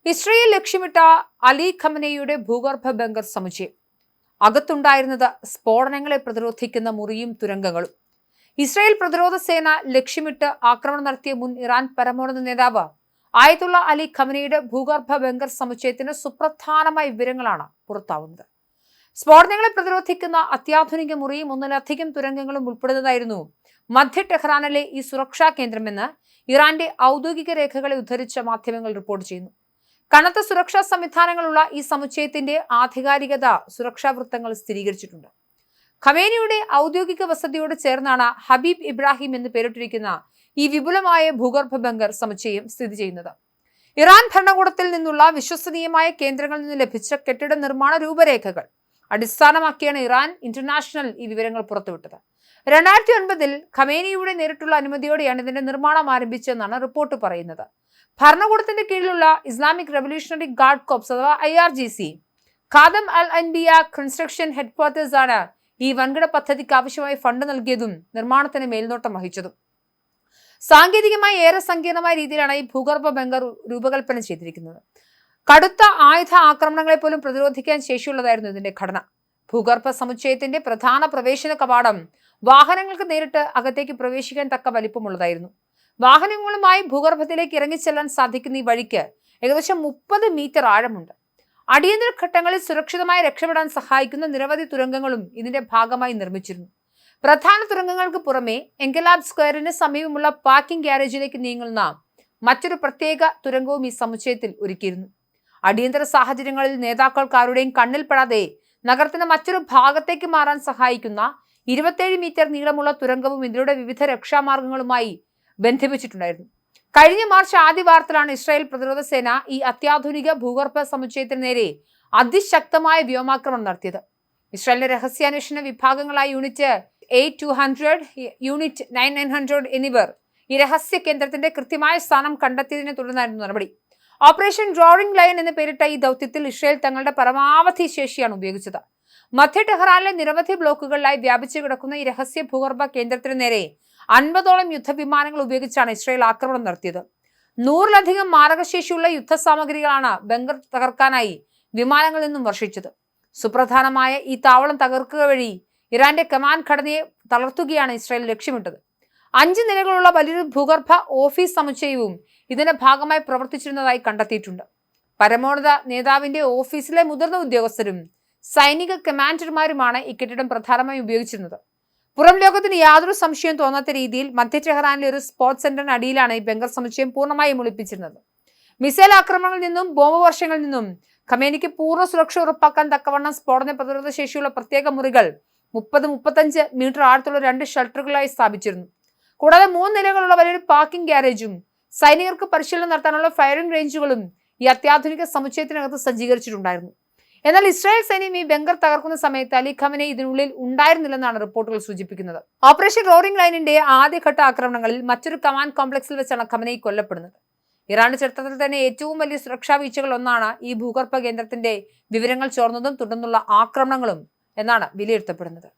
Israel ലക്ഷ്യമിട്ട Ali ഖമനയുടെ ഭൂഗർഭ bunker സമുച്ചയം. അകത്തുണ്ടായിരുന്നത് സ്ഫോടനങ്ങളെ പ്രതിരോധിക്കുന്ന മുറിയും തുരങ്കങ്ങളും. ഇസ്രായേൽ പ്രതിരോധ സേന ലക്ഷ്യമിട്ട് ആക്രമണം നടത്തിയ മുൻ ഇറാൻ പരമോന്നത നേതാവ് ആയതുള്ള അലി ഖമനയുടെ ഭൂഗർഭ ബങ്കർ സമുച്ചയത്തിന് സുപ്രധാനമായ വിവരങ്ങളാണ് പുറത്താവുന്നത്. സ്ഫോടനങ്ങളെ പ്രതിരോധിക്കുന്ന അത്യാധുനിക മുറിയും ഒന്നിലധികം തുരങ്കങ്ങളും ഉൾപ്പെടുന്നതായിരുന്നു മധ്യ ടെഹ്റാനിലെ ഈ സുരക്ഷാ കേന്ദ്രമെന്ന് ഇറാന്റെ ഔദ്യോഗിക രേഖകളെ ഉദ്ധരിച്ച മാധ്യമങ്ങൾ റിപ്പോർട്ട് ചെയ്യുന്നു. കനത്ത സുരക്ഷാ സംവിധാനങ്ങളുള്ള ഈ സമുച്ചയത്തിന്റെ ആധികാരികത സുരക്ഷാ വൃത്തങ്ങൾ സ്ഥിരീകരിച്ചിട്ടുണ്ട്. ഖമേനിയുടെ ഔദ്യോഗിക വസതിയോട് ചേർന്നാണ് ഹബീബ് ഇബ്രാഹിം എന്ന് പേരിട്ടിരിക്കുന്ന ഈ വിപുലമായ ഭൂഗർഭ ബങ്കർ സമുച്ചയം സ്ഥിതി ചെയ്യുന്നത്. ഇറാൻ ഭരണകൂടത്തിൽ നിന്നുള്ള വിശ്വസനീയമായ കേന്ദ്രങ്ങളിൽ നിന്ന് ലഭിച്ച കെട്ടിട നിർമ്മാണ രൂപരേഖകൾ അടിസ്ഥാനമാക്കിയാണ് ഇറാൻ ഇന്റർനാഷണൽ ഈ വിവരങ്ങൾ പുറത്തുവിട്ടത്. 2009 ഖമേനിയുടെ നേരിട്ടുള്ള അനുമതിയോടെയാണ് ഇതിന്റെ നിർമ്മാണം ആരംഭിച്ചതെന്നാണ് റിപ്പോർട്ട് പറയുന്നത്. ഭരണകൂടത്തിന്റെ കീഴിലുള്ള ഇസ്ലാമിക് റവല്യൂഷണറി ഗാർഡ് കോർപ്സ് അഥവാ IRGC ഖാദം അൽ അൻബിയ കൺസ്ട്രക്ഷൻ ഹെഡ്ക്വാർട്ടേഴ്സ് ആണ് ഈ വൻകിട പദ്ധതിക്ക് ആവശ്യമായ ഫണ്ട് നൽകിയതും നിർമ്മാണത്തിന് മേൽനോട്ടം വഹിച്ചതും. സാങ്കേതികമായി ഏറെ സങ്കീർണമായ രീതിയിലാണ് ഈ ഭൂഗർഭ ബങ്കർ രൂപകൽപ്പന ചെയ്തിരിക്കുന്നത്. കടുത്ത ആയുധ ആക്രമണങ്ങളെ പോലും പ്രതിരോധിക്കാൻ ശേഷിയുള്ളതായിരുന്നു ഇതിന്റെ ഘടന. ഭൂഗർഭ സമുച്ചയത്തിന്റെ പ്രധാന പ്രവേശന കവാടം വാഹനങ്ങൾക്ക് നേരിട്ട് അകത്തേക്ക് പ്രവേശിക്കാൻ തക്ക വലിപ്പമുള്ളതായിരുന്നു. വാഹനങ്ങളുമായി ഭൂഗർഭത്തിലേക്ക് ഇറങ്ങിച്ചെല്ലാൻ സാധിക്കുന്ന ഈ വഴിക്ക് ഏകദേശം 30 മീറ്റർ ആഴമുണ്ട്. അടിയന്തര ഘട്ടങ്ങളിൽ സുരക്ഷിതമായി രക്ഷപ്പെടാൻ സഹായിക്കുന്ന നിരവധി തുരങ്കങ്ങളും ഇതിന്റെ ഭാഗമായി നിർമ്മിച്ചിരുന്നു. പ്രധാന തുരങ്കങ്ങൾക്ക് പുറമെ എൻകലാബ് സ്ക്വയറിന് സമീപമുള്ള പാർക്കിംഗ് ഗ്യാരേജിലേക്ക് നീങ്ങുന്ന മറ്റൊരു പ്രത്യേക തുരങ്കവും ഈ സമുച്ചയത്തിൽ ഒരുക്കിയിരുന്നു. അടിയന്തര സാഹചര്യങ്ങളിൽ നേതാക്കൾക്ക് ആരുടെയും കണ്ണിൽപ്പെടാതെ നഗരത്തിന് മറ്റൊരു ഭാഗത്തേക്ക് മാറാൻ സഹായിക്കുന്ന 27 മീറ്റർ നീളമുള്ള തുരങ്കവും ഇതിലൂടെ വിവിധ രക്ഷാമാർഗങ്ങളുമായി ബന്ധിപ്പിച്ചിട്ടുണ്ടായിരുന്നു. കഴിഞ്ഞ മാർച്ച് ആദ്യ വാരത്തിലാണ് ഇസ്രായേൽ പ്രതിരോധ സേന ഈ അത്യാധുനിക ഭൂഗർഭ സമുച്ചയത്തിന് നേരെ അതിശക്തമായ വ്യോമാക്രമണം നടത്തിയത്. ഇസ്രായേലിന്റെ രഹസ്യാന്വേഷണ വിഭാഗങ്ങളായ യൂണിറ്റ് 8200, യൂണിറ്റ് 9900 എന്നിവർ ഈ രഹസ്യ കേന്ദ്രത്തിന്റെ കൃത്യമായ സ്ഥാനം കണ്ടെത്തിയതിനെ തുടർന്നായിരുന്നു നടപടി. ഓപ്പറേഷൻ ഡ്രോയിങ് ലൈൻ എന്ന് പേരിട്ട ഈ ദൗത്യത്തിൽ ഇസ്രായേൽ തങ്ങളുടെ പരമാവധി ശേഷിയാണ് ഉപയോഗിച്ചത്. മധ്യ ടെഹ്റാനിലെ നിരവധി ബ്ലോക്കുകളിലായി വ്യാപിച്ചു കിടക്കുന്ന ഈ രഹസ്യ ഭൂഗർഭ കേന്ദ്രത്തിന് നേരെ 50ഓളം യുദ്ധവിമാനങ്ങൾ ഉപയോഗിച്ചാണ് ഇസ്രായേൽ ആക്രമണം നടത്തിയത്. 100ലധികം മാരകശേഷിയുള്ള യുദ്ധസാമഗ്രികളാണ് ബങ്കർ തകർക്കാനായി വിമാനങ്ങളിൽ നിന്നും വർഷിച്ചത്. സുപ്രധാനമായ ഈ താവളം തകർക്കുക വഴി ഇറാന്റെ കമാൻഡ് ഘടനയെ തളർത്തുകയാണ് ഇസ്രായേൽ ലക്ഷ്യമിട്ടത്. 5 നിലകളുള്ള വലിയൊരു ഭൂഗർഭ ഓഫീസ് സമുച്ചയവും ഇതിന്റെ ഭാഗമായി പ്രവർത്തിച്ചിരുന്നതായി കണ്ടെത്തിയിട്ടുണ്ട്. പരമോന്നത നേതാവിന്റെ ഓഫീസിലെ മുതിർന്ന ഉദ്യോഗസ്ഥരും സൈനിക കമാൻഡർമാരുമാണ് ഈ കെട്ടിടം പ്രധാനമായും ഉപയോഗിച്ചിരുന്നത്. പുറം ലോകത്തിന് യാതൊരു സംശയവും തോന്നാത്ത രീതിയിൽ മധ്യ ടെഹ്റാനിലെ ഒരു സ്പോർട്സ് സെന്ററിന് അടിയിലാണ് ഈ ബങ്കർ സമുച്ചയം പൂർണ്ണമായും ഒളിപ്പിച്ചിരുന്നത്. മിസൈൽ ആക്രമണങ്ങളിൽ നിന്നും ബോംബ് വർഷങ്ങളിൽ നിന്നും ഖമേനിക്ക് പൂർണ്ണ സുരക്ഷ ഉറപ്പാക്കാൻ തക്കവണ്ണം സ്ഫോടന പ്രതിരോധ ശേഷിയുള്ള പ്രത്യേക മുറികൾ 30-35 മീറ്റർ ആഴത്തുള്ള 2 ഷെൽട്ടറുകളായി സ്ഥാപിച്ചിരുന്നു. കൂടാതെ 3 നിലകളുള്ള വലിയൊരു പാർക്കിംഗ് ഗ്യാരേജും സൈനികർക്ക് പരിശീലനം നടത്താനുള്ള ഫയറിംഗ് റേഞ്ചുകളും ഈ അത്യാധുനിക സമുച്ചയത്തിനകത്ത് സജ്ജീകരിച്ചിട്ടുണ്ടായിരുന്നു. എന്നാൽ ഇസ്രായേൽ സൈന്യം ഈ ബങ്കർ തകർക്കുന്ന സമയത്ത് അലി ഖമനെ ഇതിനുള്ളിൽ ഉണ്ടായിരുന്നില്ലെന്നാണ് റിപ്പോർട്ടുകൾ സൂചിപ്പിക്കുന്നത്. ഓപ്പറേഷൻ ഡ്രോയിങ് ലൈനിന്റെ ആദ്യഘട്ട ആക്രമണങ്ങളിൽ മറ്റൊരു കമാൻഡ് കോംപ്ലക്സിൽ വെച്ചാണ് ഖമനെ കൊല്ലപ്പെടുന്നത്. ഇറാന്റെ ചരിത്രത്തിൽ തന്നെ ഏറ്റവും വലിയ സുരക്ഷാ വീഴ്ചകൾ ഒന്നാണ് ഈ ഭൂഗർഭ കേന്ദ്രത്തിന്റെ വിവരങ്ങൾ ചോർന്നതും തുടർന്നുള്ള ആക്രമണങ്ങളും എന്നാണ് വിലയിരുത്തപ്പെടുന്നത്.